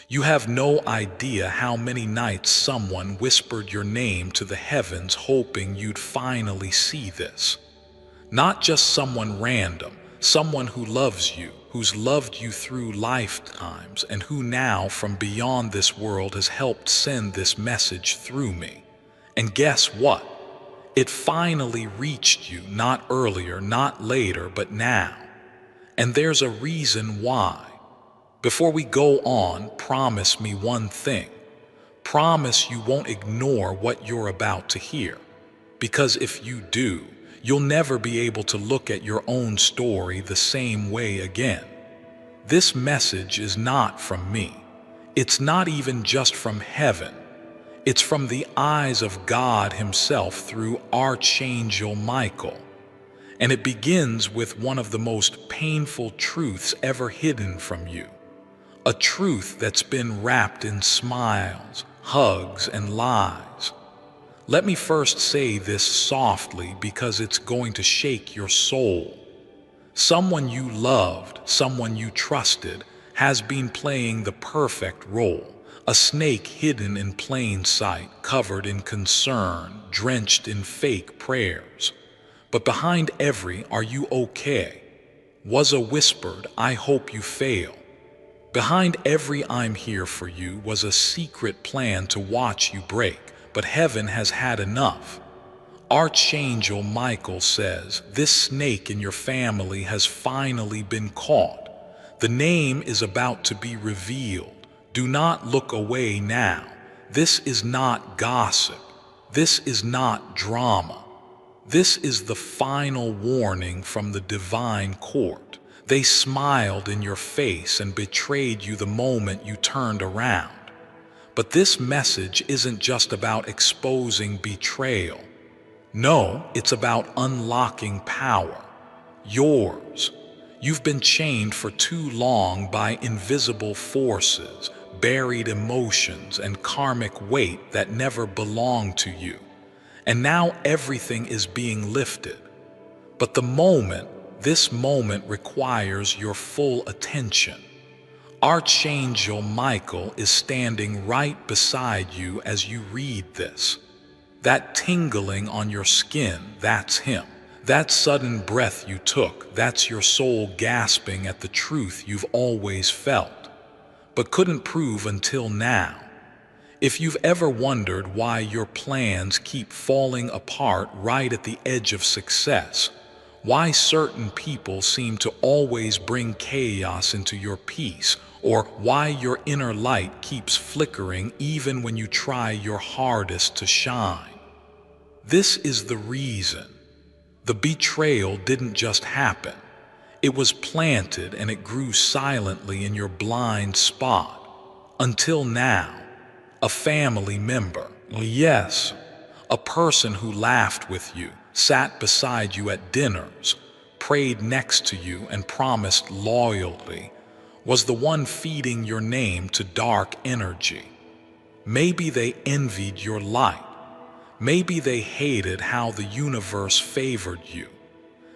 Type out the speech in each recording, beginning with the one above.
You have no idea how many nights someone whispered your name to the heavens hoping you'd finally see this. Not just someone random, someone who loves you, who's loved you through lifetimes, and who now from beyond this world has helped send this message through me. And guess what? It finally reached you, not earlier, not later, but now. And there's a reason why. Before we go on, promise me one thing. Promise you won't ignore what you're about to hear. Because if you do, you'll never be able to look at your own story the same way again. This message is not from me. It's not even just from heaven. It's from the eyes of God Himself through Archangel Michael. And it begins with one of the most painful truths ever hidden from you. A truth that's been wrapped in smiles, hugs, and lies. Let me first say this softly because it's going to shake your soul. Someone you loved, someone you trusted, has been playing the perfect role. A snake hidden in plain sight, covered in concern, drenched in fake prayers. But behind every "Are you okay?" was a whispered "I hope you fail." Behind every "I'm here for you" was a secret plan to watch you break. But heaven has had enough. Archangel Michael says, this snake in your family has finally been caught. The name is about to be revealed. Do not look away now. This is not gossip. This is not drama. This is the final warning from the divine court. They smiled in your face and betrayed you the moment you turned around. But this message isn't just about exposing betrayal. No, it's about unlocking power. Yours. You've been chained for too long by invisible forces, buried emotions, and karmic weight that never belonged to you. And now everything is being lifted. But this moment requires your full attention. Archangel Michael is standing right beside you as you read this. That tingling on your skin, that's him. That sudden breath you took, that's your soul gasping at the truth you've always felt, but couldn't prove until now. If you've ever wondered why your plans keep falling apart right at the edge of success, why certain people seem to always bring chaos into your peace, or why your inner light keeps flickering even when you try your hardest to shine. This is the reason. The betrayal didn't just happen. It was planted and it grew silently in your blind spot. Until now, a family member, yes, a person who laughed with you, sat beside you at dinners, prayed next to you and promised loyalty, was the one feeding your name to dark energy. Maybe they envied your light. Maybe they hated how the universe favored you.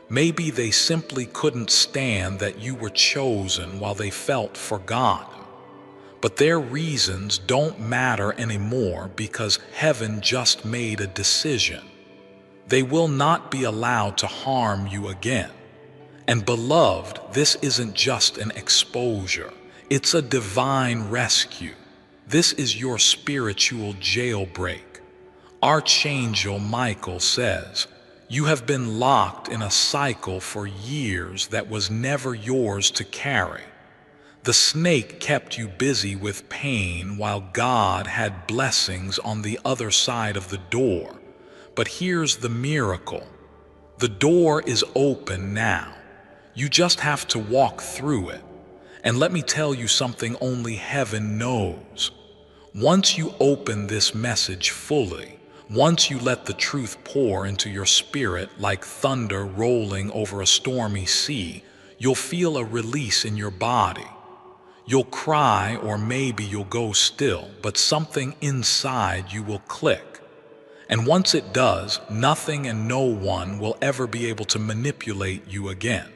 Maybe they simply couldn't stand that you were chosen while they felt forgotten. But their reasons don't matter anymore because heaven just made a decision. They will not be allowed to harm you again. And beloved, this isn't just an exposure. It's a divine rescue. This is your spiritual jailbreak. Archangel Michael says, you have been locked in a cycle for years that was never yours to carry. The snake kept you busy with pain while God had blessings on the other side of the door. But here's the miracle. The door is open now. You just have to walk through it. And let me tell you something only heaven knows. Once you open this message fully, once you let the truth pour into your spirit like thunder rolling over a stormy sea, you'll feel a release in your body. You'll cry or maybe you'll go still, but something inside you will click. And once it does, nothing and no one will ever be able to manipulate you again.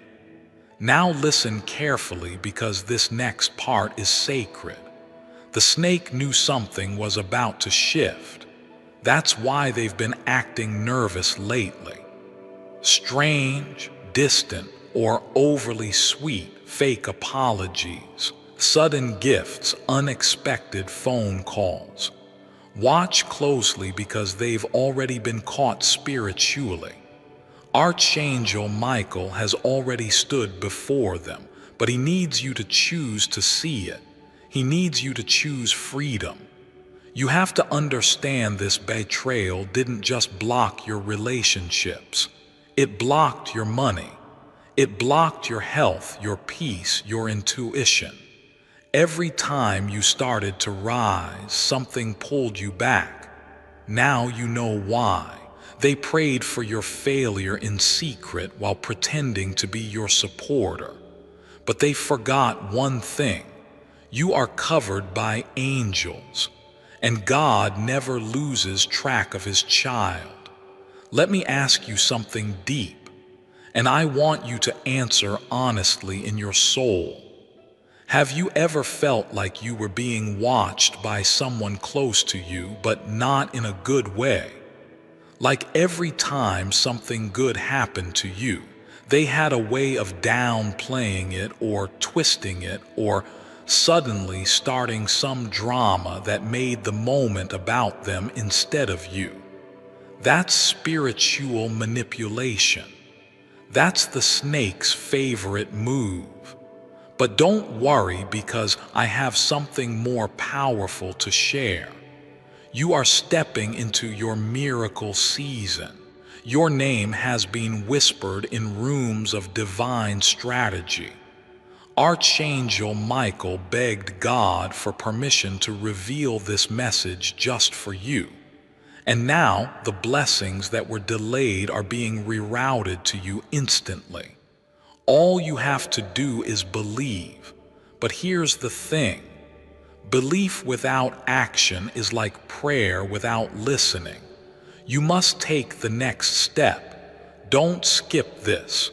Now listen carefully because this next part is sacred. The snake knew something was about to shift. That's why they've been acting nervous lately. Strange, distant, or overly sweet fake apologies, sudden gifts, unexpected phone calls. Watch closely because they've already been caught spiritually. Archangel Michael has already stood before them, but he needs you to choose to see it. He needs you to choose freedom. You have to understand this betrayal didn't just block your relationships. It blocked your money. It blocked your health, your peace, your intuition. Every time you started to rise, something pulled you back. Now you know why. They prayed for your failure in secret while pretending to be your supporter. But they forgot one thing. You are covered by angels, and God never loses track of his child. Let me ask you something deep, and I want you to answer honestly in your soul. Have you ever felt like you were being watched by someone close to you, but not in a good way? Like every time something good happened to you, they had a way of downplaying it or twisting it or suddenly starting some drama that made the moment about them instead of you. That's spiritual manipulation. That's the snake's favorite move. But don't worry because I have something more powerful to share. You are stepping into your miracle season. Your name has been whispered in rooms of divine strategy. Archangel Michael begged God for permission to reveal this message just for you. And now the blessings that were delayed are being rerouted to you instantly. All you have to do is believe. But here's the thing. Belief without action is like prayer without listening. You must take the next step. Don't skip this.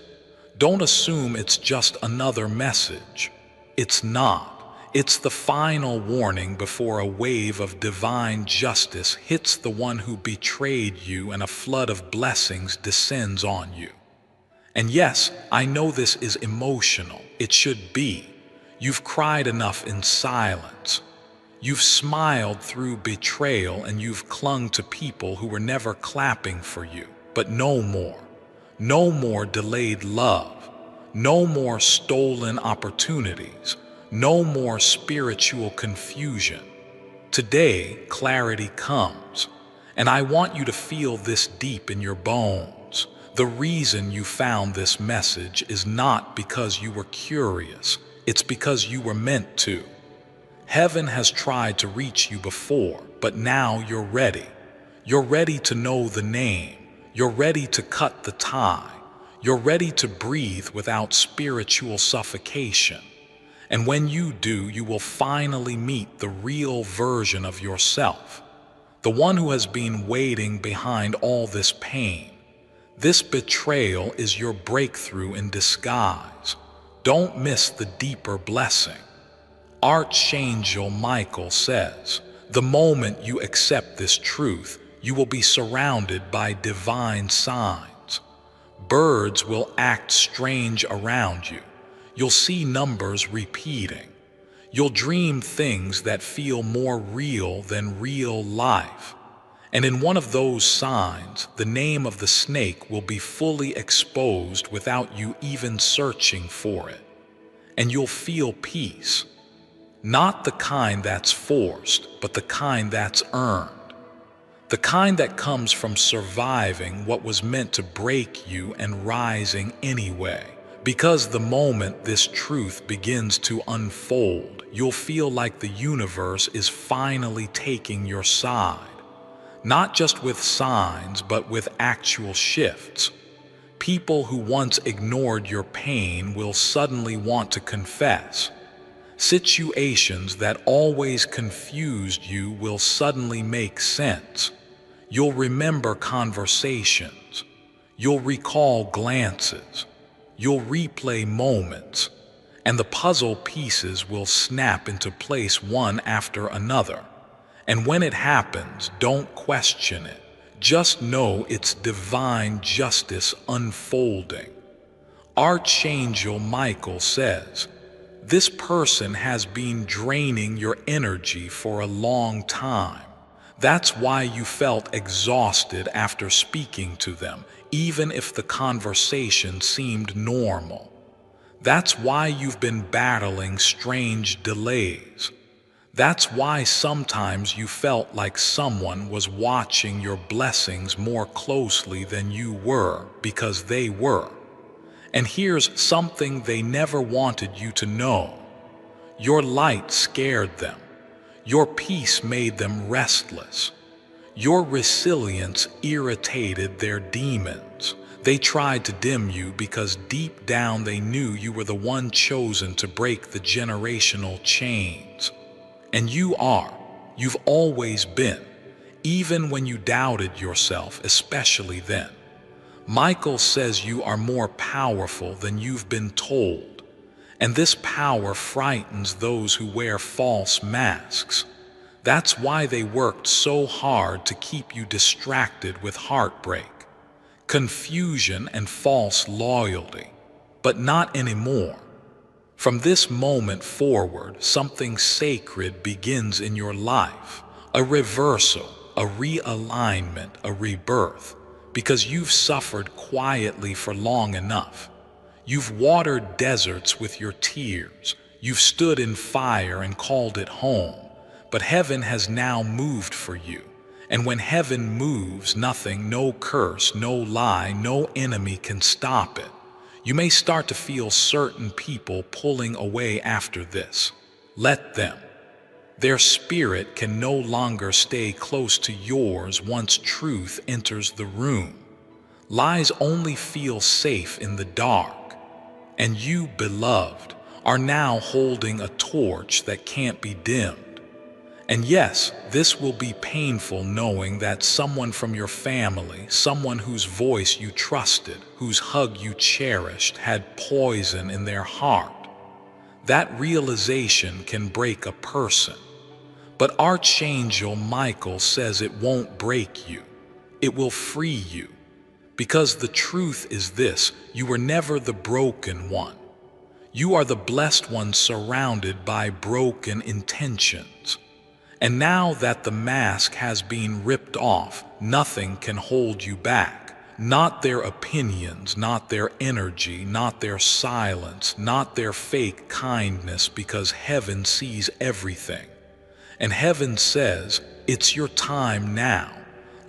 Don't assume it's just another message. It's not. It's the final warning before a wave of divine justice hits the one who betrayed you and a flood of blessings descends on you. And yes, I know this is emotional. It should be. You've cried enough in silence. You've smiled through betrayal and you've clung to people who were never clapping for you. But no more. No more delayed love. No more stolen opportunities. No more spiritual confusion. Today, clarity comes. And I want you to feel this deep in your bones. The reason you found this message is not because you were curious. It's because you were meant to. Heaven has tried to reach you before, but now you're ready. You're ready to know the name. You're ready to cut the tie. You're ready to breathe without spiritual suffocation. And when you do, you will finally meet the real version of yourself, the one who has been waiting behind all this pain. This betrayal is your breakthrough in disguise. Don't miss the deeper blessing. Archangel Michael says, the moment you accept this truth, you will be surrounded by divine signs. Birds will act strange around you. You'll see numbers repeating. You'll dream things that feel more real than real life. And in one of those signs, the name of the snake will be fully exposed without you even searching for it. And you'll feel peace. Not the kind that's forced, but the kind that's earned. The kind that comes from surviving what was meant to break you and rising anyway. Because the moment this truth begins to unfold, you'll feel like the universe is finally taking your side. Not just with signs, but with actual shifts. People who once ignored your pain will suddenly want to confess. Situations that always confused you will suddenly make sense. You'll remember conversations. You'll recall glances. You'll replay moments. and the puzzle pieces will snap into place one after another. And when it happens, don't question it. Just know it's divine justice unfolding. Archangel Michael says, "This person has been draining your energy for a long time. That's why you felt exhausted after speaking to them, even if the conversation seemed normal. That's why you've been battling strange delays. That's why sometimes you felt like someone was watching your blessings more closely than you were, because they were. And here's something they never wanted you to know. Your light scared them. Your peace made them restless. Your resilience irritated their demons. They tried to dim you because deep down they knew you were the one chosen to break the generational chains. And you are. You've always been, even when you doubted yourself, especially then. Michael says you are more powerful than you've been told, and this power frightens those who wear false masks. That's why they worked so hard to keep you distracted with heartbreak, confusion, and false loyalty. But not anymore. From this moment forward, something sacred begins in your life, a reversal, a realignment, a rebirth, because you've suffered quietly for long enough. You've watered deserts with your tears. You've stood in fire and called it home. But heaven has now moved for you. And when heaven moves, nothing, no curse, no lie, no enemy can stop it. You may start to feel certain people pulling away after this. Let them. Their spirit can no longer stay close to yours once truth enters the room. Lies only feel safe in the dark. And you, beloved, are now holding a torch that can't be dimmed. And yes, this will be painful, knowing that someone from your family, someone whose voice you trusted, whose hug you cherished, had poison in their heart. That realization can break a person. But Archangel Michael says it won't break you. It will free you. Because the truth is this: you were never the broken one. You are the blessed one surrounded by broken intentions. And now that the mask has been ripped off, nothing can hold you back. Not their opinions, not their energy, not their silence, not their fake kindness, because heaven sees everything. And heaven says, it's your time now.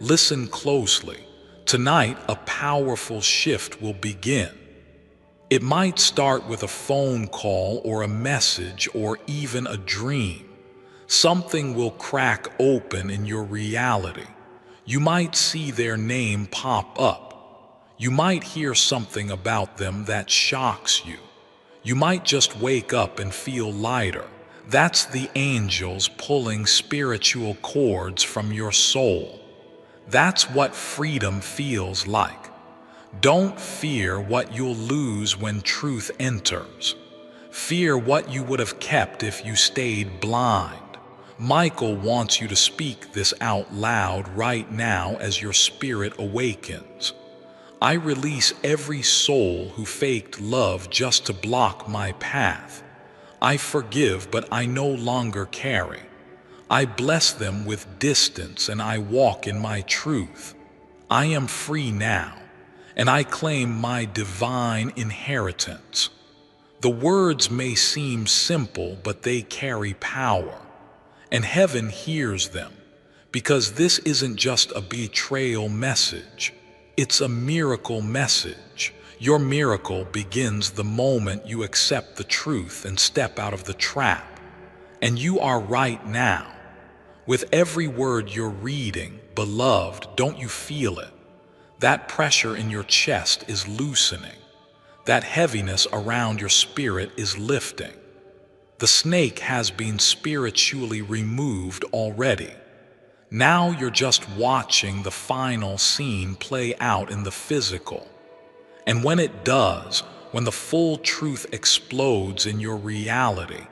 Listen closely. Tonight, a powerful shift will begin. It might start with a phone call or a message or even a dream. Something will crack open in your reality. You might see their name pop up. You might hear something about them that shocks you. You might just wake up and feel lighter. That's the angels pulling spiritual cords from your soul. That's what freedom feels like. Don't fear what you'll lose when truth enters. Fear what you would have kept if you stayed blind. Michael wants you to speak this out loud right now as your spirit awakens. I release every soul who faked love just to block my path. I forgive, but I no longer carry. I bless them with distance, and I walk in my truth. I am free now, and I claim my divine inheritance. The words may seem simple, but they carry power. And heaven hears them, because this isn't just a betrayal message. It's a miracle message. Your miracle begins the moment you accept the truth and step out of the trap. And you are right now. With every word you're reading, beloved, don't you feel it? That pressure in your chest is loosening. That heaviness around your spirit is lifting. The snake has been spiritually removed already. Now you're just watching the final scene play out in the physical. And when it does, when the full truth explodes in your reality,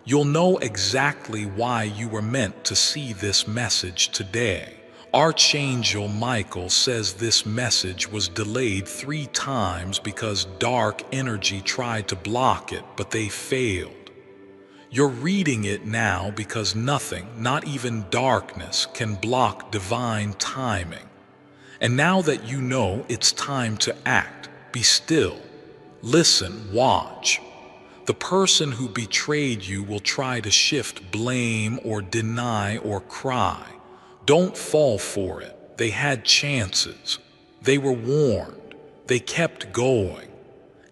you'll know exactly why you were meant to see this message today. Archangel Michael says this message was delayed 3 times because dark energy tried to block it, but they failed. You're reading it now because nothing, not even darkness, can block divine timing. And now that you know it's time to act, be still, listen, watch. The person who betrayed you will try to shift blame or deny or cry. Don't fall for it. They had chances. They were warned. They kept going.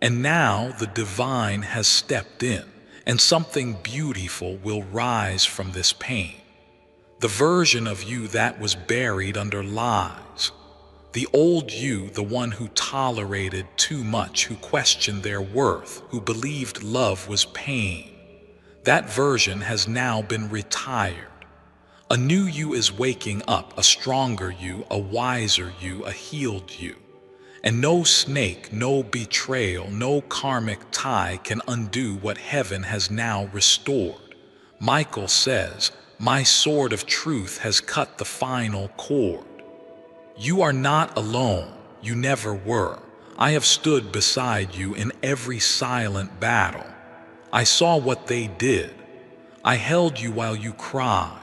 And now the divine has stepped in, and something beautiful will rise from this pain. The version of you that was buried under lies. The old you, the one who tolerated too much, who questioned their worth, who believed love was pain. That version has now been retired. A new you is waking up, a stronger you, a wiser you, a healed you. And no snake, no betrayal, no karmic tie can undo what heaven has now restored. Michael says, "My sword of truth has cut the final cord." You are not alone. You never were. I have stood beside you in every silent battle. I saw what they did. I held you while you cried.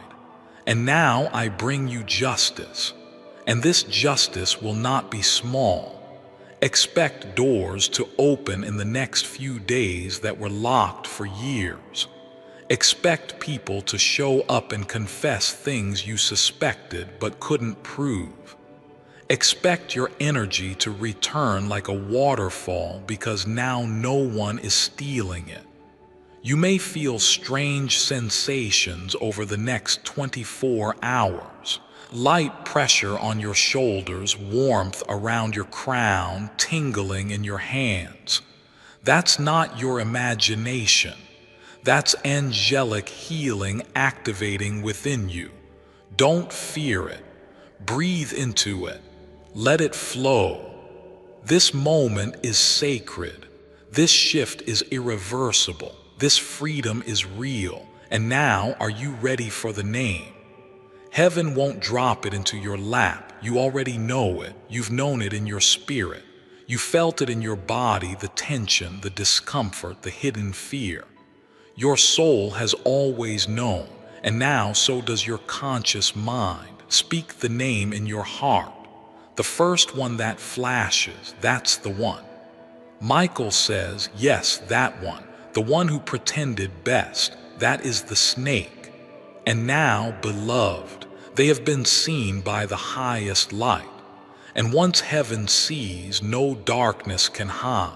And now I bring you justice. And this justice will not be small. Expect doors to open in the next few days that were locked for years. Expect people to show up and confess things you suspected but couldn't prove. Expect your energy to return like a waterfall because now no one is stealing it. You may feel strange sensations over the next 24 hours. Light pressure on your shoulders, warmth around your crown, tingling in your hands. That's not your imagination. That's angelic healing activating within you. Don't fear it. Breathe into it. Let it flow. This moment is sacred. This shift is irreversible. This freedom is real. And now, are you ready for the name? Heaven won't drop it into your lap. You already know it. You've known it in your spirit. You felt it in your body, the tension, the discomfort, the hidden fear. Your soul has always known, and now so does your conscious mind. Speak the name in your heart. The first one that flashes, that's the one. Michael says, yes, that one, the one who pretended best, that is the snake. And now, beloved, they have been seen by the highest light. And once heaven sees, no darkness can hide.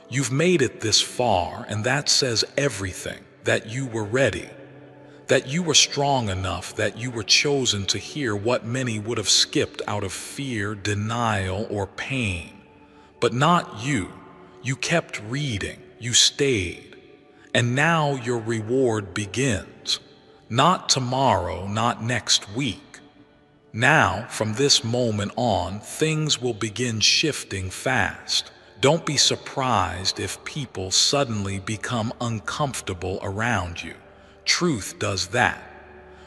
You've made it this far, and that says everything, that you were ready, that you were strong enough, that you were chosen to hear what many would have skipped out of fear, denial, or pain. But not you. You kept reading. You stayed. And now your reward begins. Not tomorrow, not next week. Now, from this moment on, things will begin shifting fast. Don't be surprised if people suddenly become uncomfortable around you. Truth does that.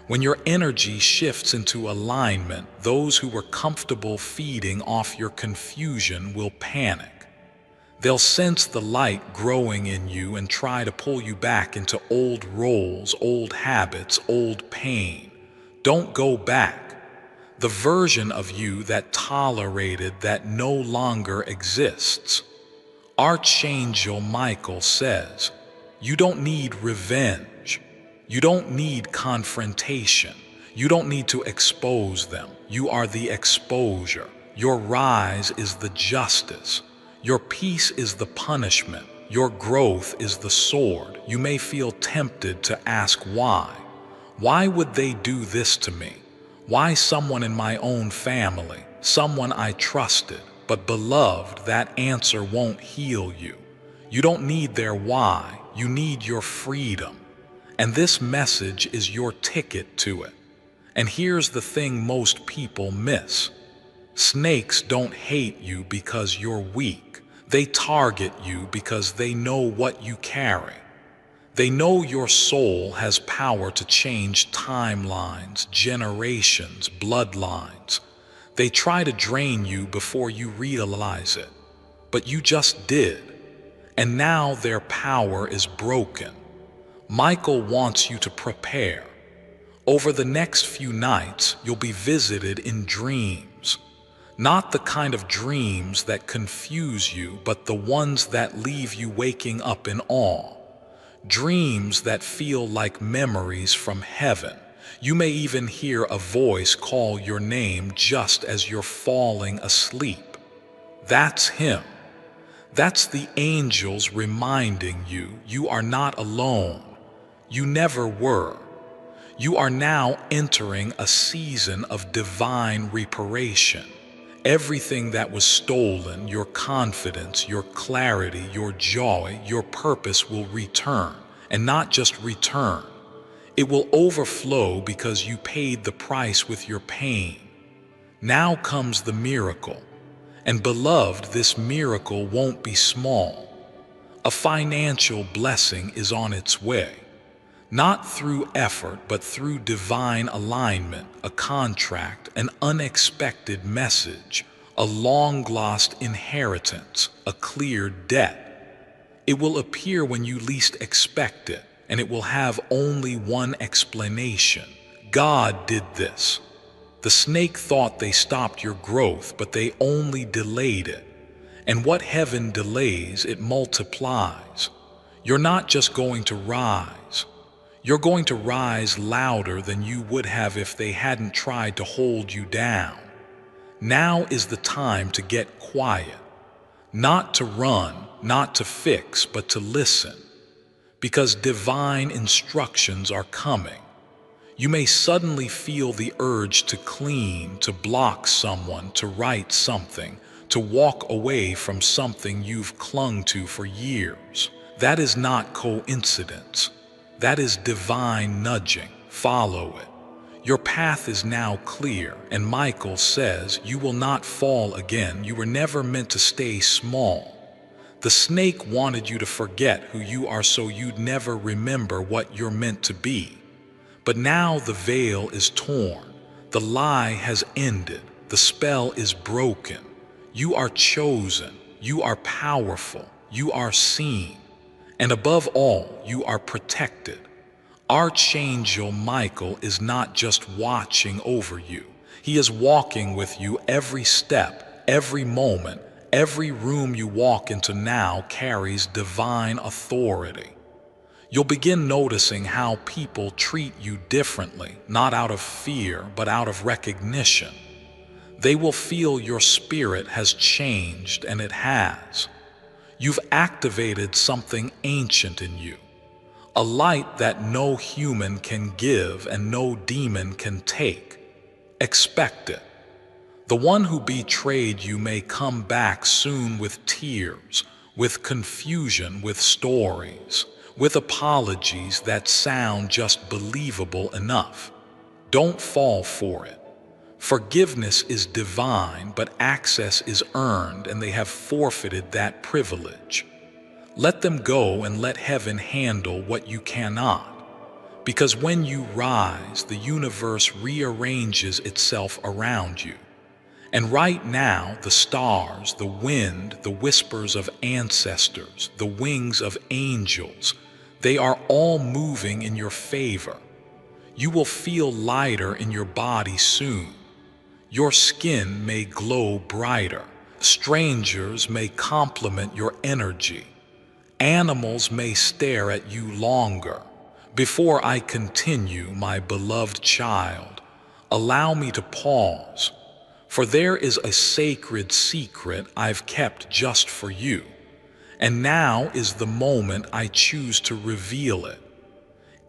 When your energy shifts into alignment, those who were comfortable feeding off your confusion will panic. They'll sense the light growing in you and try to pull you back into old roles, old habits, old pain. Don't go back. The version of you that tolerated that no longer exists. Archangel Michael says, you don't need revenge. You don't need confrontation. You don't need to expose them. You are the exposure. Your rise is the justice. Your peace is the punishment. Your growth is the sword. You may feel tempted to ask why. Why would they do this to me? Why someone in my own family, someone I trusted? But beloved, that answer won't heal you. You don't need their why. You need your freedom. And this message is your ticket to it. And here's the thing most people miss. Snakes don't hate you because you're weak. They target you because they know what you carry. They know your soul has power to change timelines, generations, bloodlines. They try to drain you before you realize it, but you just did, and now their power is broken. Michael wants you to prepare. Over the next few nights, you'll be visited in dreams. Not the kind of dreams that confuse you, but the ones that leave you waking up in awe. Dreams that feel like memories from heaven. You may even hear a voice call your name just as you're falling asleep. That's him. That's the angels reminding you you are not alone. You never were. You are now entering a season of divine reparation. Everything that was stolen, your confidence, your clarity, your joy, your purpose will return, and not just return. It will overflow because you paid the price with your pain. Now comes the miracle. And beloved, this miracle won't be small. A financial blessing is on its way. Not through effort, but through divine alignment, a contract, an unexpected message, a long-lost inheritance, a clear debt. It will appear when you least expect it, and it will have only one explanation. God did this. The snake thought they stopped your growth, but they only delayed it. And what heaven delays, it multiplies. You're not just going to rise. You're going to rise louder than you would have if they hadn't tried to hold you down. Now is the time to get quiet. Not to run, not to fix, but to listen. Because divine instructions are coming. You may suddenly feel the urge to clean, to block someone, to write something, to walk away from something you've clung to for years. That is not coincidence. That is divine nudging. Follow it. Your path is now clear, and Michael says you will not fall again. You were never meant to stay small. The snake wanted you to forget who you are so you'd never remember what you're meant to be. But now the veil is torn. The lie has ended. The spell is broken. You are chosen. You are powerful. You are seen. And above all, you are protected. Archangel Michael is not just watching over you. He is walking with you every step, every moment. Every room you walk into now carries divine authority. You'll begin noticing how people treat you differently, not out of fear, but out of recognition. They will feel your spirit has changed, and it has. You've activated something ancient in you, a light that no human can give and no demon can take. Expect it. The one who betrayed you may come back soon with tears, with confusion, with stories, with apologies that sound just believable enough. Don't fall for it. Forgiveness is divine, but access is earned, and they have forfeited that privilege. Let them go and let heaven handle what you cannot. Because when you rise, the universe rearranges itself around you. And right now, the stars, the wind, the whispers of ancestors, the wings of angels, they are all moving in your favor. You will feel lighter in your body soon. Your skin may glow brighter. Strangers may compliment your energy. Animals may stare at you longer. Before I continue, my beloved child, allow me to pause. For there is a sacred secret I've kept just for you, and now is the moment I choose to reveal it.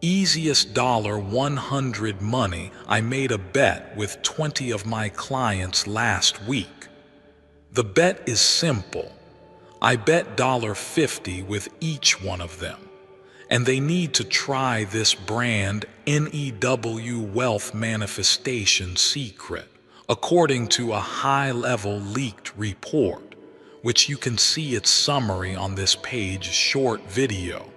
Easiest $100 money, I made a bet with 20 of my clients last week. The bet is simple. I bet $50 with each one of them, and they need to try this brand NEW Wealth Manifestation Secret. According to a high-level leaked report, which you can see its summary on this page short video.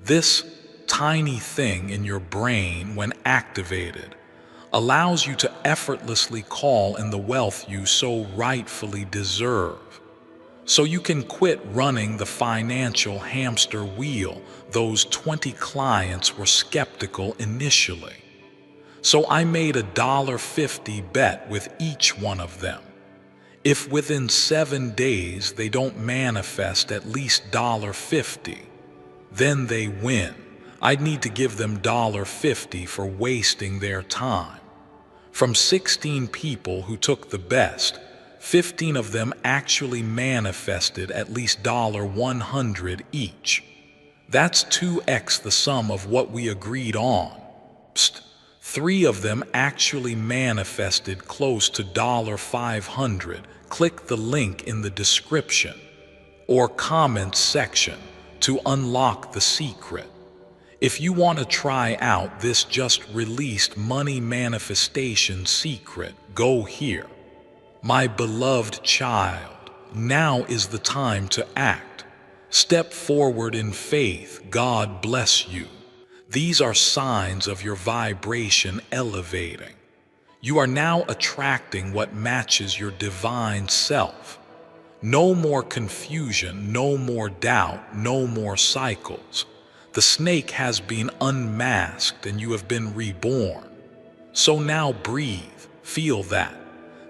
This tiny thing in your brain, when activated, allows you to effortlessly call in the wealth you so rightfully deserve. So you can quit running the financial hamster wheel. Those 20 clients were skeptical initially. So I made a $1.50 bet with each one of them. If within 7 days they don't manifest at least $1.50, then they win. I'd need to give them $1.50 for wasting their time. From 16 people who took the best, 15 of them actually manifested at least $100 each. That's 2x the sum of what we agreed on. Psst. 3 of them actually manifested close to $500. Click the link in the description or comment section to unlock the secret. If you want to try out this just released money manifestation secret, go here. My beloved child, now is the time to act. Step forward in faith. God bless you. These are signs of your vibration elevating. You are now attracting what matches your divine self. No more confusion, no more doubt, no more cycles. The snake has been unmasked and you have been reborn. So now breathe, feel that.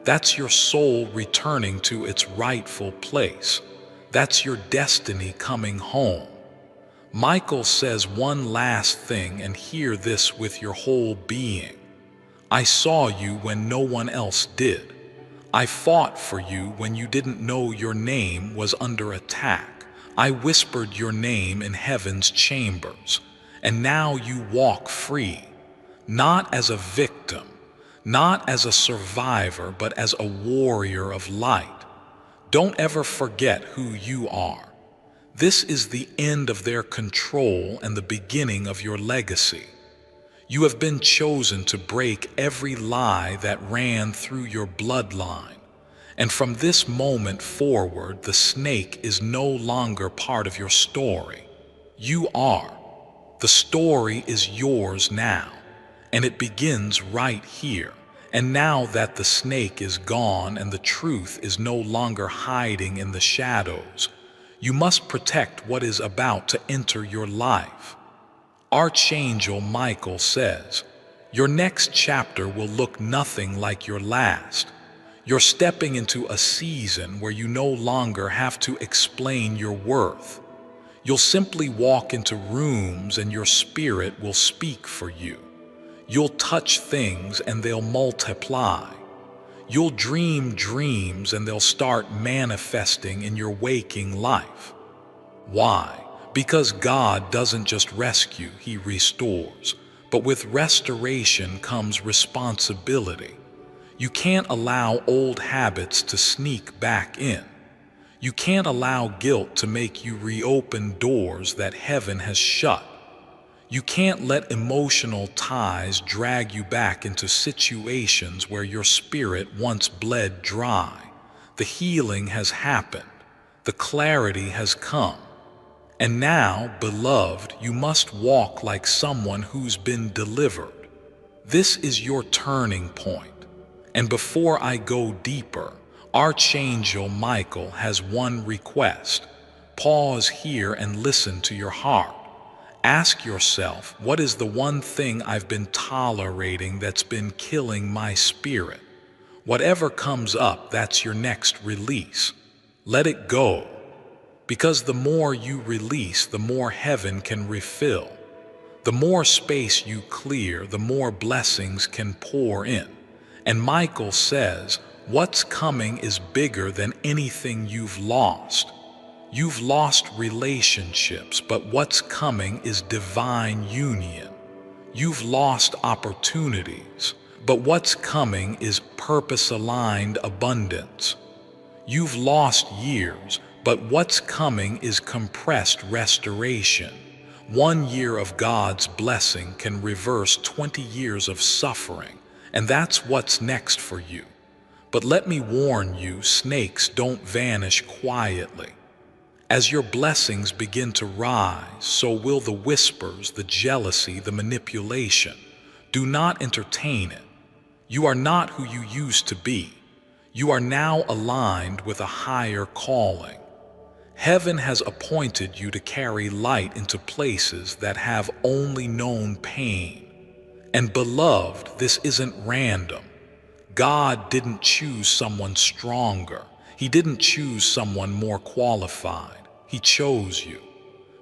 That's your soul returning to its rightful place. That's your destiny coming home. Michael says one last thing, and hear this with your whole being. I saw you when no one else did. I fought for you when you didn't know your name was under attack. I whispered your name in heaven's chambers, and now you walk free, not as a victim, not as a survivor, but as a warrior of light. Don't ever forget who you are. This is the end of their control and the beginning of your legacy. You have been chosen to break every lie that ran through your bloodline. And from this moment forward, the snake is no longer part of your story. You are. The story is yours now, and it begins right here. And now that the snake is gone and the truth is no longer hiding in the shadows, you must protect what is about to enter your life. Archangel Michael says, your next chapter will look nothing like your last. You're stepping into a season where you no longer have to explain your worth. You'll simply walk into rooms and your spirit will speak for you. You'll touch things and they'll multiply. You'll dream dreams and they'll start manifesting in your waking life. Why? Because God doesn't just rescue, He restores. But with restoration comes responsibility. You can't allow old habits to sneak back in. You can't allow guilt to make you reopen doors that heaven has shut. You can't let emotional ties drag you back into situations where your spirit once bled dry. The healing has happened. The clarity has come. And now, beloved, you must walk like someone who's been delivered. This is your turning point. And before I go deeper, Archangel Michael has one request. Pause here and listen to your heart. Ask yourself, what is the one thing I've been tolerating that's been killing my spirit? Whatever comes up, that's your next release. Let it go. Because the more you release, the more heaven can refill. The more space you clear, the more blessings can pour in. And Michael says, what's coming is bigger than anything you've lost. You've lost relationships, but what's coming is divine union. You've lost opportunities, but what's coming is purpose-aligned abundance. You've lost years, but what's coming is compressed restoration. 1 year of God's blessing can reverse 20 years of suffering, and that's what's next for you. But let me warn you, snakes don't vanish quietly. As your blessings begin to rise, so will the whispers, the jealousy, the manipulation. Do not entertain it. You are not who you used to be. You are now aligned with a higher calling. Heaven has appointed you to carry light into places that have only known pain. And beloved, this isn't random. God didn't choose someone stronger. He didn't choose someone more qualified. He chose you.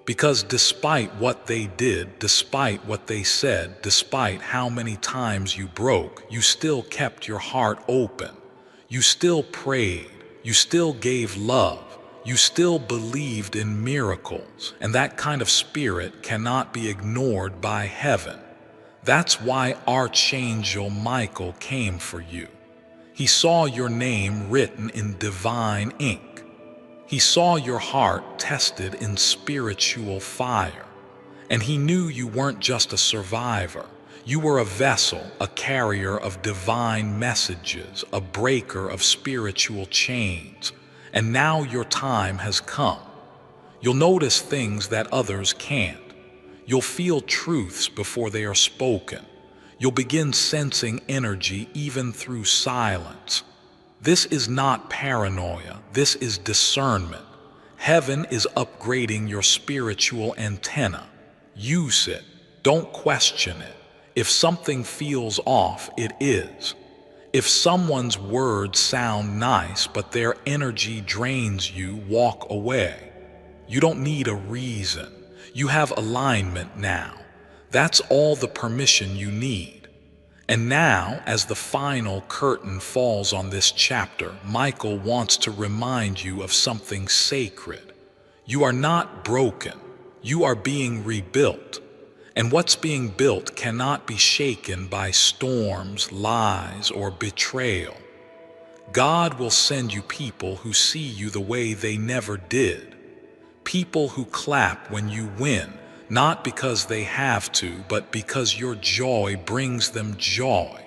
Because despite what they did, despite what they said, despite how many times you broke, you still kept your heart open. You still prayed. You still gave love. You still believed in miracles. And that kind of spirit cannot be ignored by heaven. That's why Archangel Michael came for you. He saw your name written in divine ink. He saw your heart tested in spiritual fire. And he knew you weren't just a survivor. You were a vessel, a carrier of divine messages, a breaker of spiritual chains. And now your time has come. You'll notice things that others can't. You'll feel truths before they are spoken. You'll begin sensing energy even through silence. This is not paranoia. This is discernment. Heaven is upgrading your spiritual antenna. Use it. Don't question it. If something feels off, it is. If someone's words sound nice but their energy drains you, walk away. You don't need a reason. You have alignment now. That's all the permission you need. And now, as the final curtain falls on this chapter, Michael wants to remind you of something sacred. You are not broken. You are being rebuilt. And what's being built cannot be shaken by storms, lies, or betrayal. God will send you people who see you the way they never did. People who clap when you win, not because they have to, but because your joy brings them joy.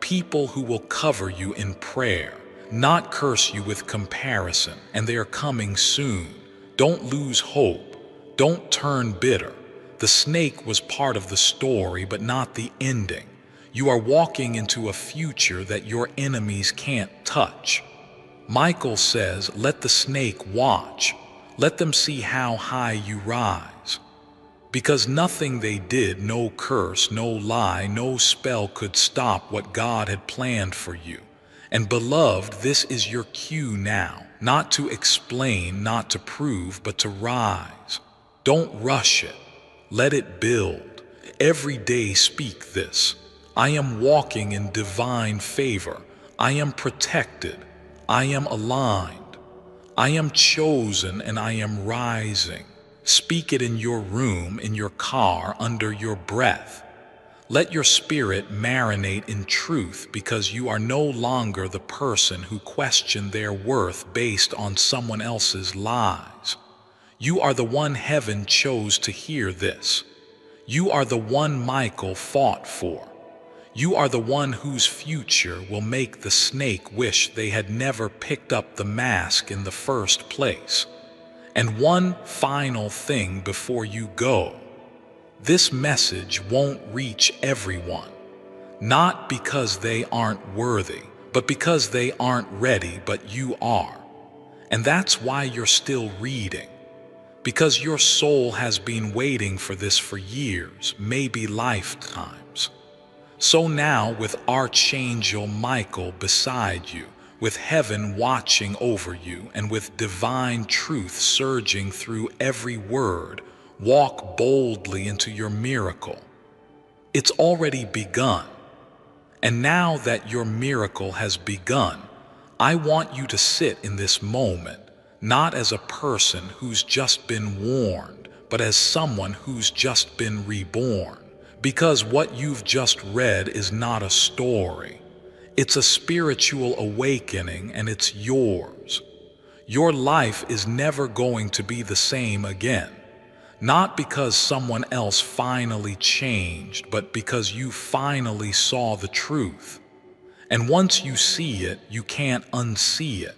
People who will cover you in prayer, not curse you with comparison, and they are coming soon. Don't lose hope. Don't turn bitter. The snake was part of the story, but not the ending. You are walking into a future that your enemies can't touch. Michael says, let the snake watch. Let them see how high you rise. Because nothing they did, no curse, no lie, no spell could stop what God had planned for you. And beloved, this is your cue now, not to explain, not to prove, but to rise. Don't rush it. Let it build. Every day speak this. I am walking in divine favor. I am protected. I am aligned. I am chosen and I am rising. Speak it in your room, in your car, under your breath. Let your spirit marinate in truth, because you are no longer the person who questioned their worth based on someone else's lies. You are the one heaven chose to hear this. You are the one Michael fought for. You are the one whose future will make the snake wish they had never picked up the mask in the first place. And one final thing before you go. This message won't reach everyone. Not because they aren't worthy, but because they aren't ready, but you are. And that's why you're still reading. Because your soul has been waiting for this for years, maybe lifetimes. So now, with Archangel Michael beside you, with heaven watching over you, and with divine truth surging through every word, walk boldly into your miracle. It's already begun. And now that your miracle has begun, I want you to sit in this moment, not as a person who's just been warned, but as someone who's just been reborn. Because what you've just read is not a story. It's a spiritual awakening, and it's yours. Your life is never going to be the same again. Not because someone else finally changed, but because you finally saw the truth. And once you see it, you can't unsee it.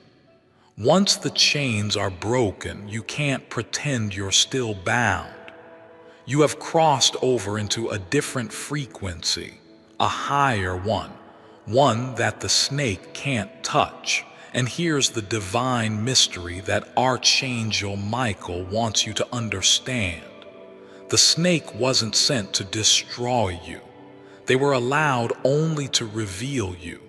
Once the chains are broken, you can't pretend you're still bound. You have crossed over into a different frequency, a higher one that the snake can't touch. And here's the divine mystery that Archangel Michael wants you to understand. The snake wasn't sent to destroy you. They were allowed only to reveal you.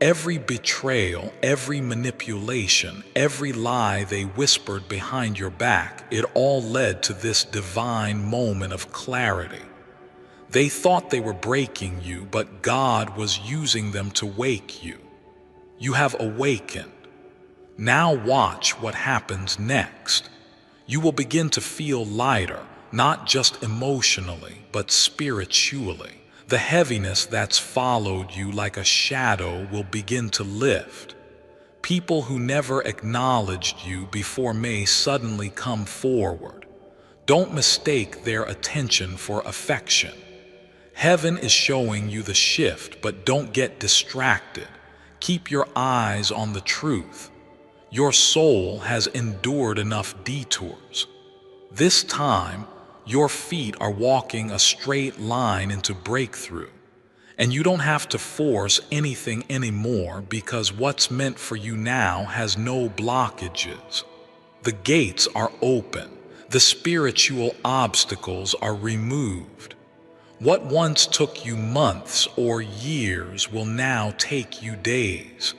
Every betrayal, every manipulation, every lie they whispered behind your back, it all led to this divine moment of clarity. They thought they were breaking you, but God was using them to wake you. You have awakened. Now watch what happens next. You will begin to feel lighter, not just emotionally, but spiritually. The heaviness that's followed you like a shadow will begin to lift. People who never acknowledged you before may suddenly come forward. Don't mistake their attention for affection. Heaven is showing you the shift, but don't get distracted. Keep your eyes on the truth. Your soul has endured enough detours. This time, your feet are walking a straight line into breakthrough, and you don't have to force anything anymore because what's meant for you now has no blockages. The gates are open. The spiritual obstacles are removed. What once took you months or years will now take you days.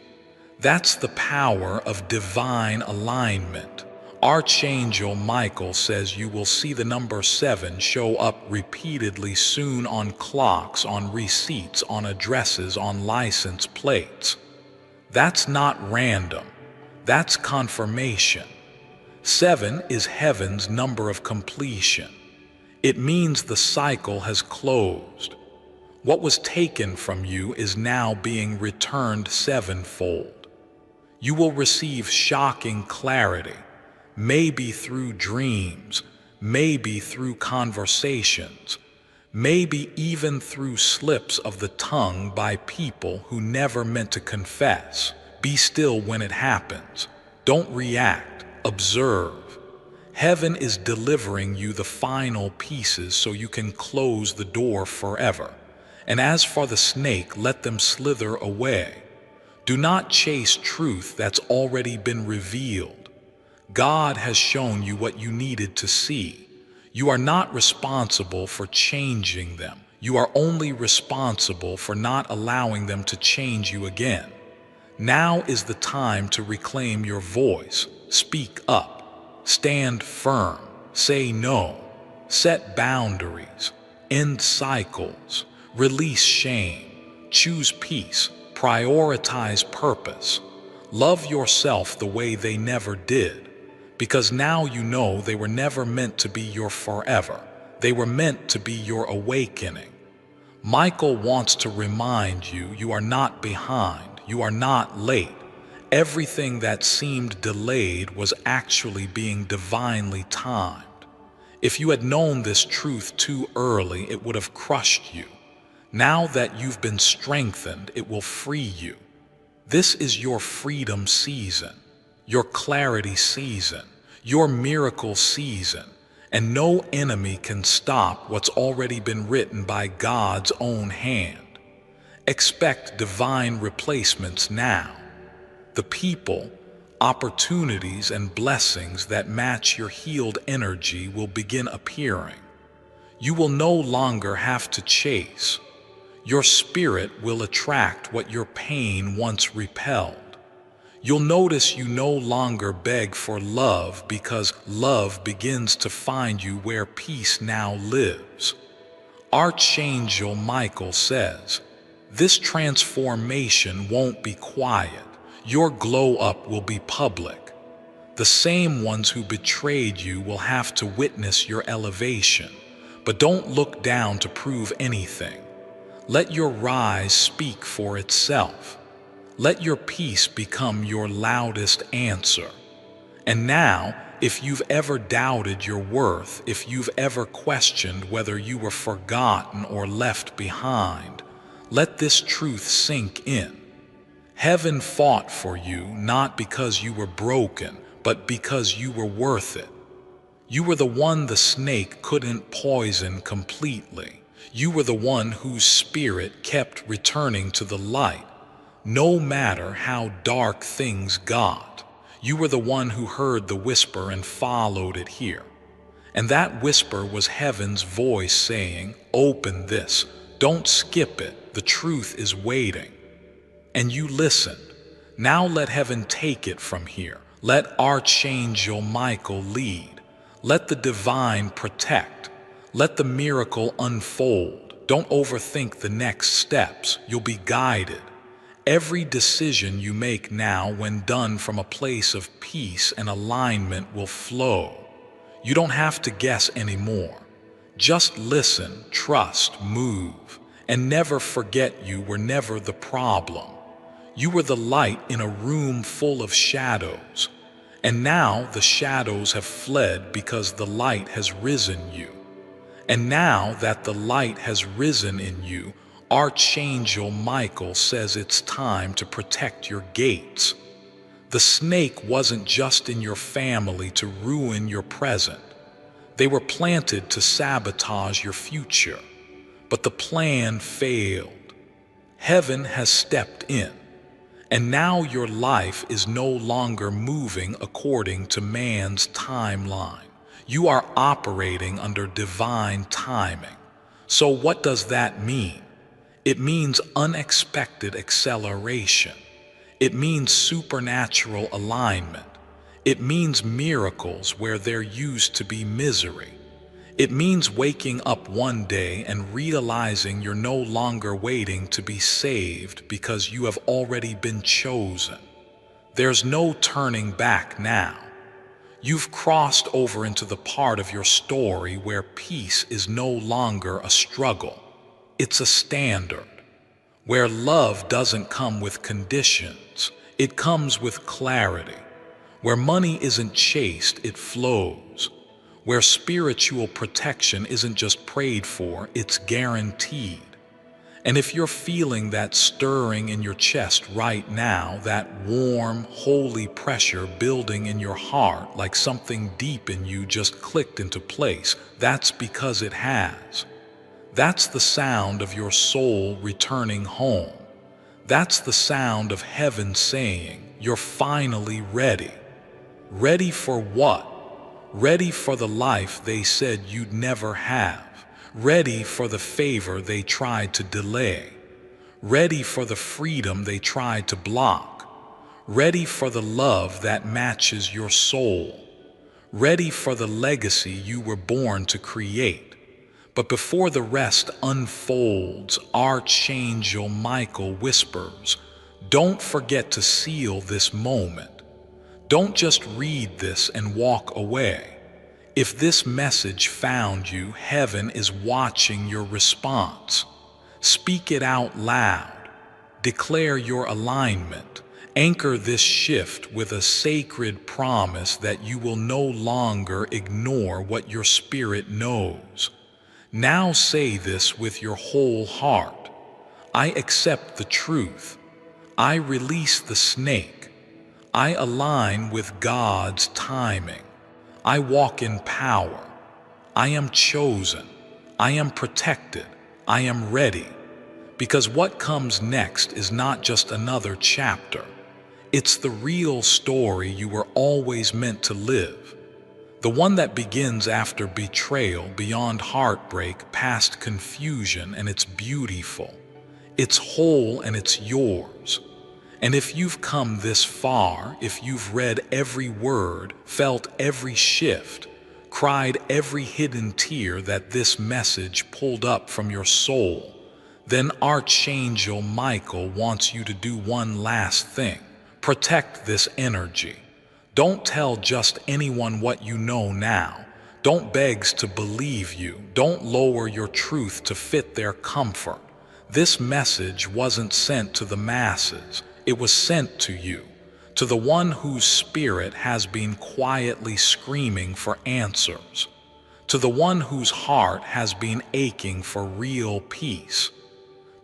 That's the power of divine alignment. Archangel Michael says you will see the number 7 show up repeatedly soon on clocks, on receipts, on addresses, on license plates. That's not random. That's confirmation. 7 is heaven's number of completion. It means the cycle has closed. What was taken from you is now being returned sevenfold. You will receive shocking clarity. Maybe through dreams, maybe through conversations, maybe even through slips of the tongue by people who never meant to confess. Be still when it happens. Don't react, observe. Heaven is delivering you the final pieces so you can close the door forever. And as for the snake, let them slither away. Do not chase truth that's already been revealed. God has shown you what you needed to see. You are not responsible for changing them. You are only responsible for not allowing them to change you again. Now is the time to reclaim your voice. Speak up. Stand firm. Say no. Set boundaries. End cycles. Release shame. Choose peace. Prioritize purpose. Love yourself the way they never did. Because now you know they were never meant to be your forever. They were meant to be your awakening. Michael wants to remind you, you are not behind, you are not late. Everything that seemed delayed was actually being divinely timed. If you had known this truth too early, it would have crushed you. Now that you've been strengthened, it will free you. This is your freedom season. Your clarity season, your miracle season, and no enemy can stop what's already been written by God's own hand. Expect divine replacements now. The people, opportunities, and blessings that match your healed energy will begin appearing. You will no longer have to chase. Your spirit will attract what your pain once repelled. You'll notice you no longer beg for love because love begins to find you where peace now lives. Archangel Michael says, this transformation won't be quiet. Your glow up will be public. The same ones who betrayed you will have to witness your elevation, but don't look down to prove anything. Let your rise speak for itself. Let your peace become your loudest answer. And now, if you've ever doubted your worth, if you've ever questioned whether you were forgotten or left behind, let this truth sink in. Heaven fought for you not because you were broken, but because you were worth it. You were the one the snake couldn't poison completely. You were the one whose spirit kept returning to the light, no matter how dark things got. You were the one who heard the whisper and followed it here. And that whisper was heaven's voice saying, "Open this. Don't skip it. The truth is waiting." And you listened. Now let heaven take it from here. Let Archangel Michael lead. Let the divine protect. Let the miracle unfold. Don't overthink the next steps. You'll be guided. Every decision you make now, when done from a place of peace and alignment, will flow. You don't have to guess anymore. Just listen, trust, move, and never forget you were never the problem. You were the light in a room full of shadows. And now the shadows have fled because the light has risen you. And now that the light has risen in you, Archangel Michael says it's time to protect your gates. The snake wasn't just in your family to ruin your present. They were planted to sabotage your future. But the plan failed. Heaven has stepped in. And now your life is no longer moving according to man's timeline. You are operating under divine timing. So what does that mean? It means unexpected acceleration. It means supernatural alignment. It means miracles where there used to be misery. It means waking up one day and realizing you're no longer waiting to be saved because you have already been chosen. There's no turning back now. You've crossed over into the part of your story where peace is no longer a struggle. It's a standard. Where love doesn't come with conditions, it comes with clarity. Where money isn't chased, it flows. Where spiritual protection isn't just prayed for, it's guaranteed. And if you're feeling that stirring in your chest right now, that warm, holy pressure building in your heart like something deep in you just clicked into place, that's because it has. That's the sound of your soul returning home. That's the sound of heaven saying, "You're finally ready." Ready for what? Ready for the life they said you'd never have. Ready for the favor they tried to delay. Ready for the freedom they tried to block. Ready for the love that matches your soul. Ready for the legacy you were born to create. But before the rest unfolds, Archangel Michael whispers, "Don't forget to seal this moment. Don't just read this and walk away. If this message found you, heaven is watching your response. Speak it out loud. Declare your alignment. Anchor this shift with a sacred promise that you will no longer ignore what your spirit knows. Now say this with your whole heart. I accept the truth. I release the snake. I align with God's timing. I walk in power. I am chosen. I am protected. I am ready. Because what comes next is not just another chapter. It's the real story you were always meant to live. The one that begins after betrayal, beyond heartbreak, past confusion, and it's beautiful. It's whole and it's yours. And if you've come this far, if you've read every word, felt every shift, cried every hidden tear that this message pulled up from your soul, then Archangel Michael wants you to do one last thing. Protect this energy. Don't tell just anyone what you know now. Don't beg to believe you. Don't lower your truth to fit their comfort. This message wasn't sent to the masses. It was sent to you, to the one whose spirit has been quietly screaming for answers, to the one whose heart has been aching for real peace,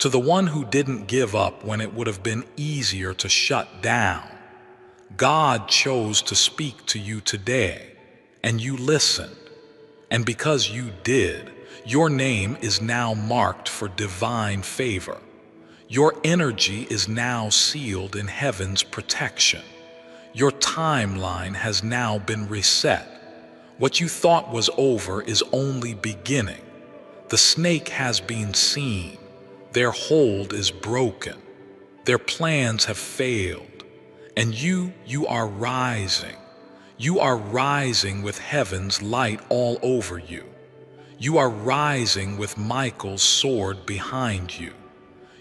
To the one who didn't give up when it would have been easier to shut down, God chose to speak to you today, and you listened. And because you did, your name is now marked for divine favor. Your energy is now sealed in heaven's protection. Your timeline has now been reset. What you thought was over is only beginning. The snake has been seen. Their hold is broken. Their plans have failed. And you are rising. You are rising with heaven's light all over you. You are rising with Michael's sword behind you.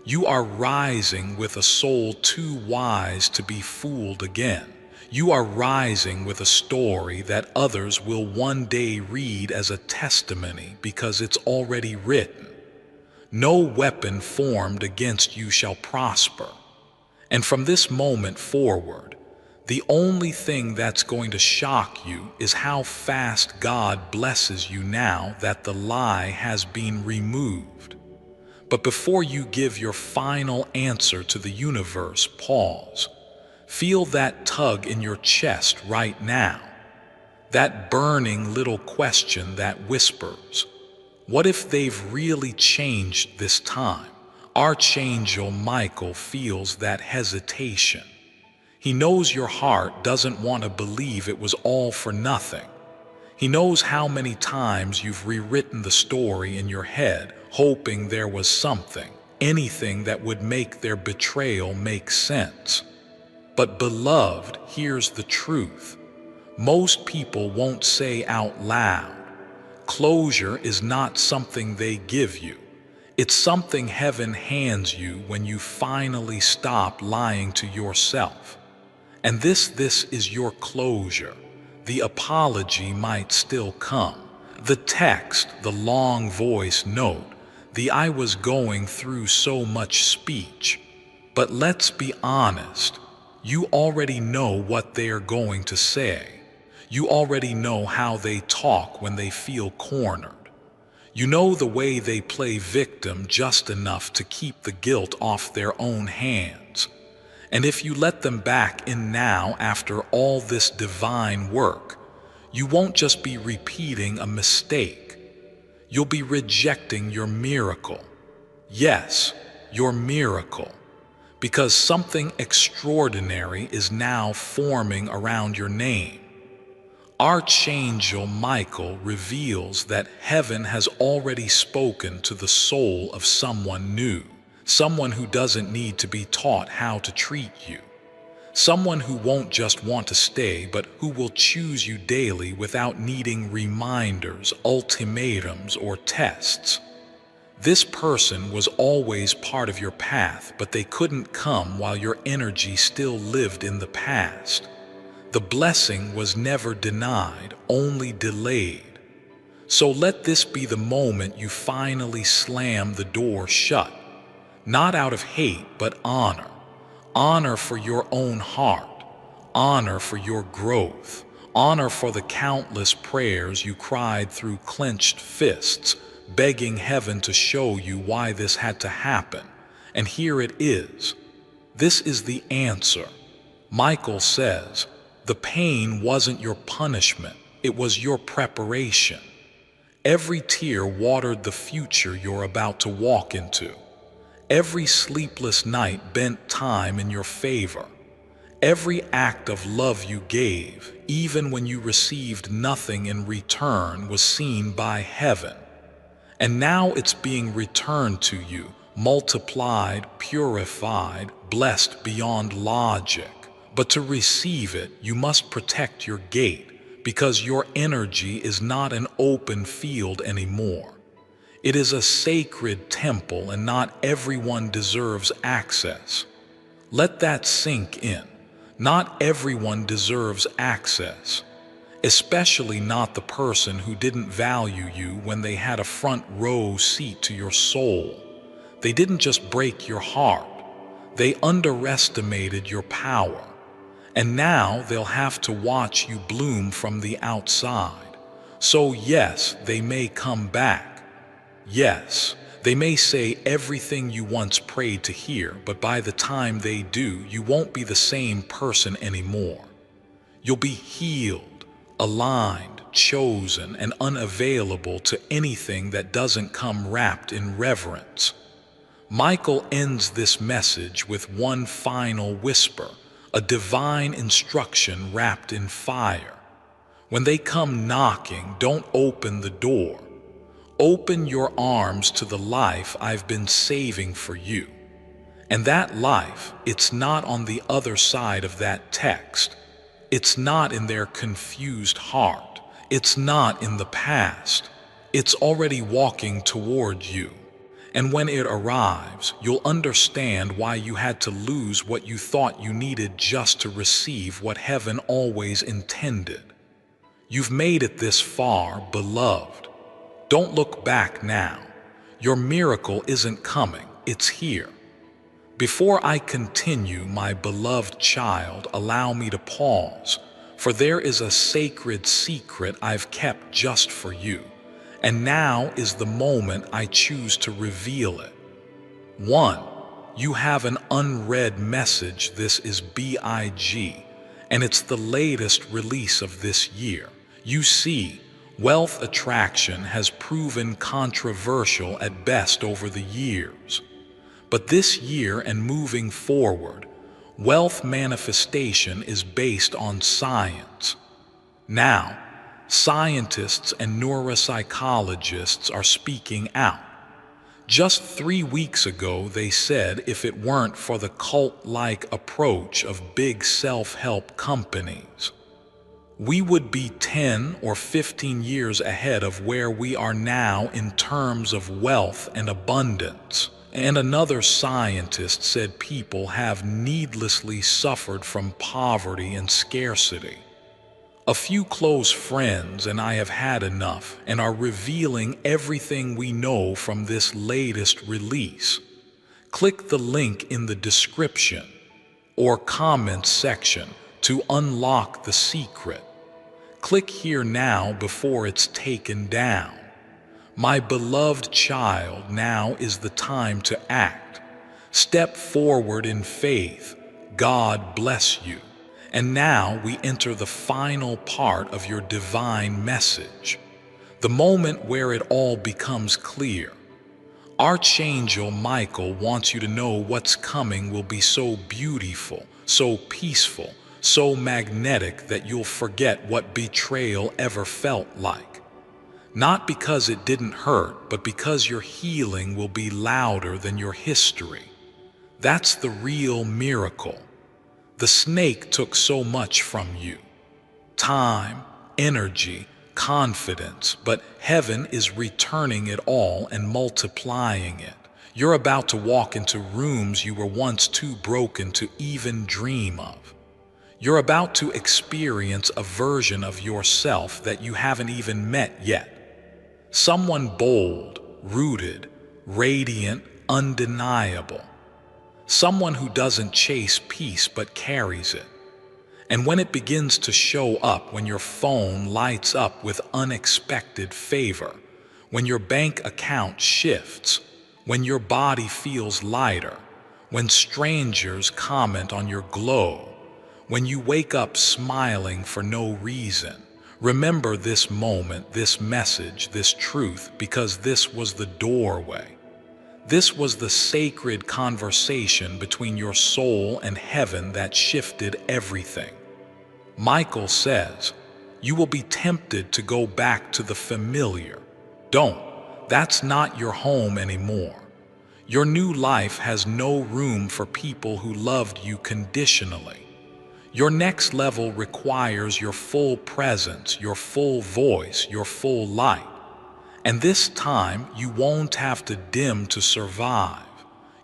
You are rising with a soul too wise to be fooled again. You are rising with a story that others will one day read as a testimony because it's already written. No weapon formed against you shall prosper. And from this moment forward, the only thing that's going to shock you is how fast God blesses you now that the lie has been removed. But before you give your final answer to the universe, pause. Feel that tug in your chest right now. That burning little question that whispers, what if they've really changed this time? Archangel Michael feels that hesitation. He knows your heart doesn't want to believe it was all for nothing. He knows how many times you've rewritten the story in your head, hoping there was something, anything that would make their betrayal make sense. But beloved, here's the truth. Most people won't say out loud. Closure is not something they give you. It's something heaven hands you when you finally stop lying to yourself. And this is your closure. The apology might still come. The text, the long voice note, the I was going through so much speech. But let's be honest, you already know what they are going to say. You already know how they talk when they feel cornered. You know the way they play victim just enough to keep the guilt off their own hands. And if you let them back in now after all this divine work, you won't just be repeating a mistake. You'll be rejecting your miracle. Yes, your miracle. Because something extraordinary is now forming around your name. Archangel Michael reveals that heaven has already spoken to the soul of someone new, someone who doesn't need to be taught how to treat you, someone who won't just want to stay but who will choose you daily without needing reminders, ultimatums, or tests. This person was always part of your path, but they couldn't come while your energy still lived in the past. The blessing was never denied, only delayed. So let this be the moment you finally slam the door shut, not out of hate, but honor. Honor for your own heart, honor for your growth, honor for the countless prayers you cried through clenched fists, begging heaven to show you why this had to happen. And here it is. This is the answer. Michael says, the pain wasn't your punishment, it was your preparation. Every tear watered the future you're about to walk into. Every sleepless night bent time in your favor. Every act of love you gave, even when you received nothing in return, was seen by heaven. And now it's being returned to you, multiplied, purified, blessed beyond logic. But to receive it, you must protect your gate, because your energy is not an open field anymore. It is a sacred temple, and not everyone deserves access. Let that sink in. Not everyone deserves access, especially not the person who didn't value you when they had a front row seat to your soul. They didn't just break your heart, they underestimated your power. And now they'll have to watch you bloom from the outside. So yes, they may come back. Yes, They may say everything you once prayed to hear, but by the time they do, you won't be the same person anymore. You'll be healed, aligned, chosen, and unavailable to anything that doesn't come wrapped in reverence. Michael ends this message with one final whisper, a divine instruction wrapped in fire. When they come knocking, don't open the door. Open your arms to the life I've been saving for you. And that life, it's not on the other side of that text. It's not in their confused heart. It's not in the past. It's already walking toward you. And when it arrives, you'll understand why you had to lose what you thought you needed just to receive what heaven always intended. You've made it this far, beloved. Don't look back now. Your miracle isn't coming, it's here. Before I continue, my beloved child, allow me to pause, for there is a sacred secret I've kept just for you. And now is the moment I choose to reveal it. 1. You have an unread message. This is BIG, and it's the latest release of this year. You see, wealth attraction has proven controversial at best over the years. But this year and moving forward, wealth manifestation is based on science. Now, scientists and neuropsychologists are speaking out. Just 3 weeks ago, they said if it weren't for the cult-like approach of big self-help companies, we would be 10 or 15 years ahead of where we are now in terms of wealth and abundance. And another scientist said people have needlessly suffered from poverty and scarcity. A few close friends and I have had enough and are revealing everything we know from this latest release. Click the link in the description or comment section to unlock the secret. Click here now before it's taken down. My beloved child, now is the time to act. Step forward in faith. God bless you. And now we enter the final part of your divine message, the moment where it all becomes clear. Archangel Michael wants you to know what's coming will be so beautiful, so peaceful, so magnetic that you'll forget what betrayal ever felt like. Not because it didn't hurt, but because your healing will be louder than your history. That's the real miracle. The snake took so much from you. Time, energy, confidence, but heaven is returning it all and multiplying it. You're about to walk into rooms you were once too broken to even dream of. You're about to experience a version of yourself that you haven't even met yet. Someone bold, rooted, radiant, undeniable. Someone who doesn't chase peace but carries it. And when it begins to show up, when your phone lights up with unexpected favor, when your bank account shifts, when your body feels lighter, when strangers comment on your glow, when you wake up smiling for no reason, remember this moment, this message, this truth, because this was the doorway. This was the sacred conversation between your soul and heaven that shifted everything. Michael says, you will be tempted to go back to the familiar. Don't. That's not your home anymore. Your new life has no room for people who loved you conditionally. Your next level requires your full presence, your full voice, your full light. And this time, you won't have to dim to survive.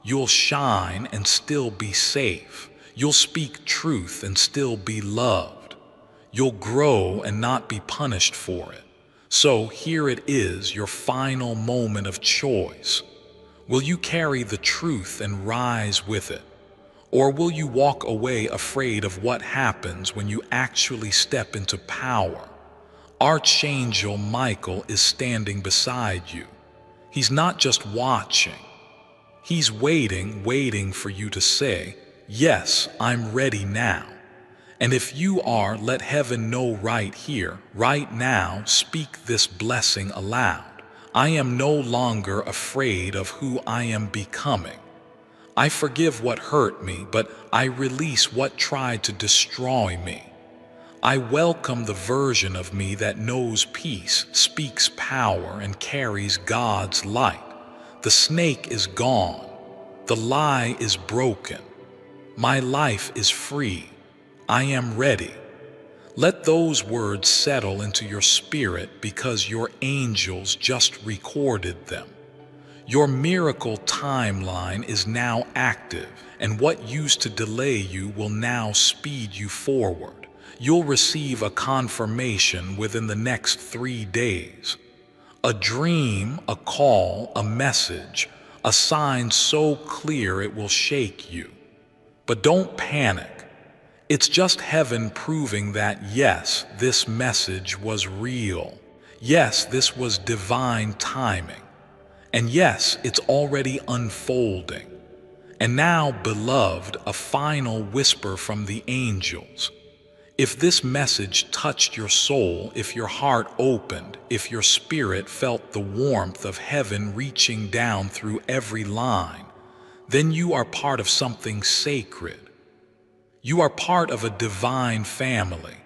You'll shine and still be safe. You'll speak truth and still be loved. You'll grow and not be punished for it. So here it is, your final moment of choice. Will you carry the truth and rise with it? Or will you walk away afraid of what happens when you actually step into power? Archangel Michael is standing beside you. He's not just watching. He's waiting for you to say, "Yes, I'm ready now." And if you are, let heaven know right here, right now, speak this blessing aloud. I am no longer afraid of who I am becoming. I forgive what hurt me, but I release what tried to destroy me. I welcome the version of me that knows peace, speaks power, and carries God's light. The snake is gone. The lie is broken. My life is free. I am ready. Let those words settle into your spirit because your angels just recorded them. Your miracle timeline is now active, and what used to delay you will now speed you forward. You'll receive a confirmation within the next 3 days. A dream, a call, a message, a sign so clear it will shake you. But don't panic. It's just heaven proving that yes, this message was real. Yes, this was divine timing. And yes, it's already unfolding. And now, beloved, a final whisper from the angels. If this message touched your soul, if your heart opened, if your spirit felt the warmth of heaven reaching down through every line, then you are part of something sacred. You are part of a divine family,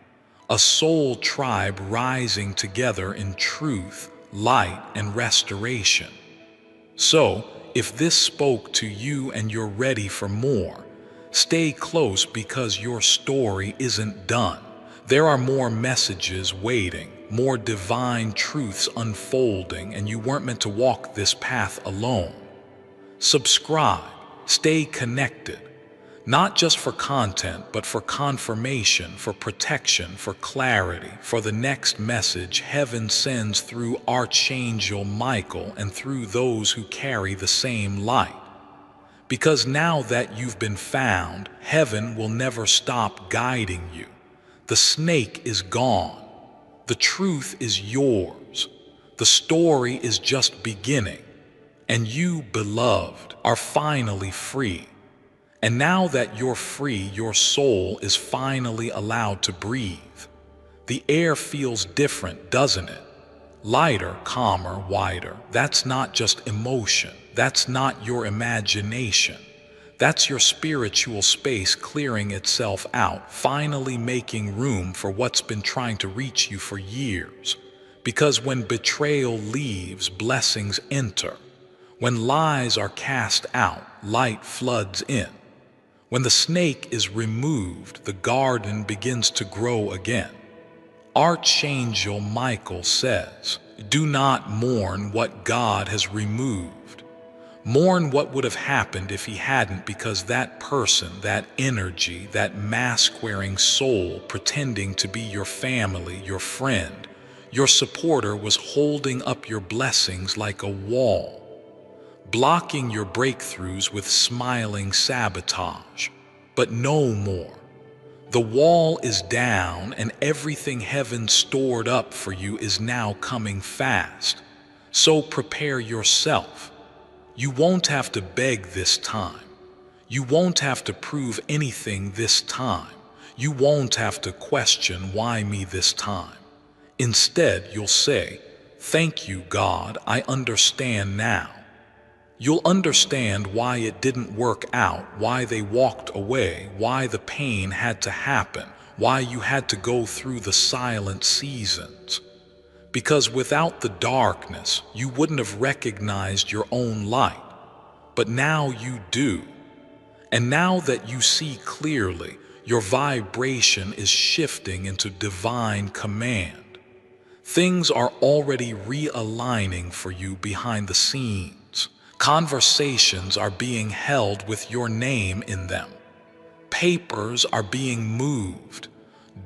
a soul tribe rising together in truth, light, and restoration. So, if this spoke to you and you're ready for more, stay close because your story isn't done. There are more messages waiting, more divine truths unfolding, and you weren't meant to walk this path alone. Subscribe, stay connected. Not just for content, but for confirmation, for protection, for clarity, for the next message heaven sends through Archangel Michael and through those who carry the same light. Because now that you've been found, heaven will never stop guiding you. The snake is gone. The truth is yours. The story is just beginning. And you, beloved, are finally free. And now that you're free, your soul is finally allowed to breathe. The air feels different, doesn't it? Lighter, calmer, wider. That's not just emotion. That's not your imagination. That's your spiritual space clearing itself out, finally making room for what's been trying to reach you for years. Because when betrayal leaves, blessings enter. When lies are cast out, light floods in. When the snake is removed, the garden begins to grow again. Archangel Michael says, "Do not mourn what God has removed. Mourn what would have happened if he hadn't, because that person, that energy, that mask-wearing soul pretending to be your family, your friend, your supporter was holding up your blessings like a wall, blocking your breakthroughs with smiling sabotage. But no more. The wall is down, and everything heaven stored up for you is now coming fast. So prepare yourself. You won't have to beg this time. You won't have to prove anything this time. You won't have to question why me this time. Instead, you'll say, "Thank you, God, I understand now." You'll understand why it didn't work out, why they walked away, why the pain had to happen, why you had to go through the silent seasons. Because without the darkness, you wouldn't have recognized your own light. But now you do. And now that you see clearly, your vibration is shifting into divine command. Things are already realigning for you behind the scenes. Conversations are being held with your name in them. Papers are being moved.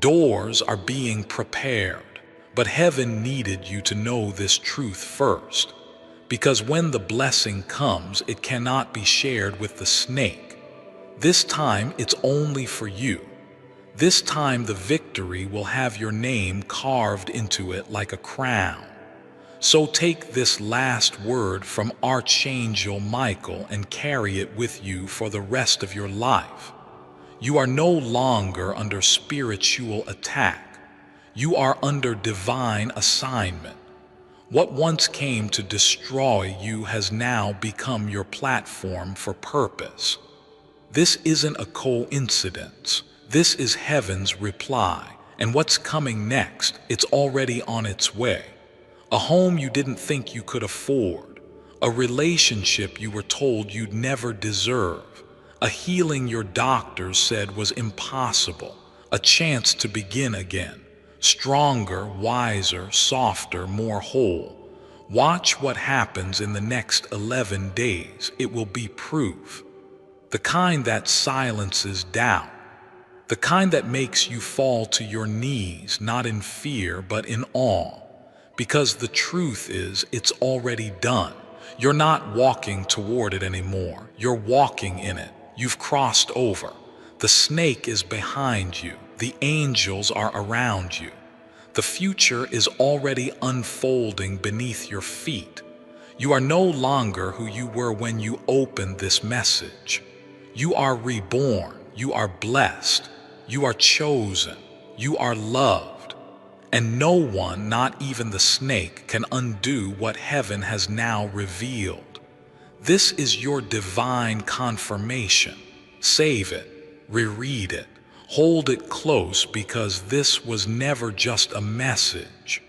Doors are being prepared. But heaven needed you to know this truth first. Because when the blessing comes, it cannot be shared with the snake. This time, it's only for you. This time, the victory will have your name carved into it like a crown. So take this last word from Archangel Michael and carry it with you for the rest of your life. You are no longer under spiritual attack. You are under divine assignment. What once came to destroy you has now become your platform for purpose. This isn't a coincidence. This is heaven's reply. And what's coming next, it's already on its way. A home you didn't think you could afford. A relationship you were told you'd never deserve. A healing your doctors said was impossible. A chance to begin again. Stronger, wiser, softer, more whole. Watch what happens in the next 11 days. It will be proof. The kind that silences doubt. The kind that makes you fall to your knees, not in fear, but in awe. Because the truth is, it's already done. You're not walking toward it anymore. You're walking in it. You've crossed over. The snake is behind you. The angels are around you. The future is already unfolding beneath your feet. You are no longer who you were when you opened this message. You are reborn. You are blessed. You are chosen. You are loved. And no one, not even the snake, can undo what heaven has now revealed. This is your divine confirmation. Save it. Reread it. Hold it close, because this was never just a message.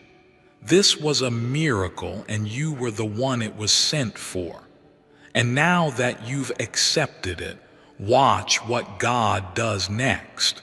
This was a miracle, and you were the one it was sent for. And now that you've accepted it, watch what God does next.